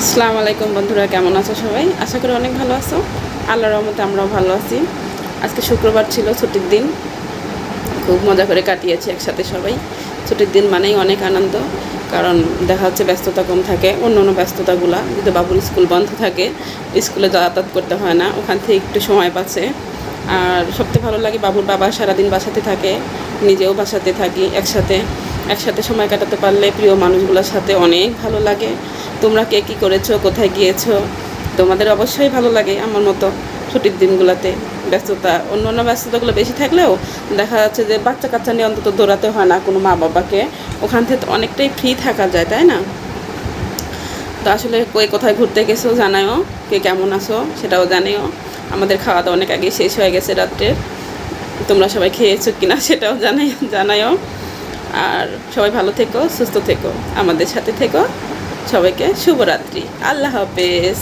আসসালামু আলাইকুম বন্ধুরা, কেমন আছো সবাই? আশা করি অনেক ভালো আছো। আল্লাহর রহমতে আমরাও ভালো আছি। আজকে শুক্রবার ছিল, ছুটির দিন। খুব মজা করে কাটিয়েছি একসাথে সবাই। ছুটির দিন মানেই অনেক আনন্দ, কারণ দেখা হচ্ছে ব্যস্ততা কম থাকে। অন্য অন্য ব্যস্ততাগুলা যদি বাবুর স্কুল বন্ধ থাকে, স্কুলে যাতায়াত করতে হয় না, ওখান থেকে একটু সময় পাচ্ছে। আর সবথেকে ভালো লাগে বাবুর বাবা সারাদিন বাসাতে থাকে, নিজেও বাসাতে থাকি। একসাথে একসাথে সময় কাটাতে পারলে প্রিয় মানুষগুলোর সাথে অনেক ভালো লাগে। তোমরা কে কী করেছো, কোথায় গিয়েছো? তোমাদের অবশ্যই ভালো লাগে আমার মতো ছুটির দিনগুলোতে। অন্য অন্য ব্যস্ততাগুলো বেশি থাকলেও দেখা যাচ্ছে যে বাচ্চা কাচ্চা নিয়ে অন্তত দৌড়াতে হয় না কোনো মা বাবাকে। ওখান থেকে অনেকটাই ফ্রি থাকা যায়, তাই না? তো আসলে কোথায় ঘুরতে গেছো জানাও, কে কেমন আছো সেটাও জানিও। আমাদের খাওয়া দাওয়া অনেক আগে শেষ হয়ে গেছে রাত্রে। তোমরা সবাই খেয়েছো কিনা সেটাও জানাও। আর সবাই ভালো থেকো, সুস্থ থেকো, আমাদের সাথে থেকো। সবাইকে শুভরাত্রি। আল্লাহ হাফেজ।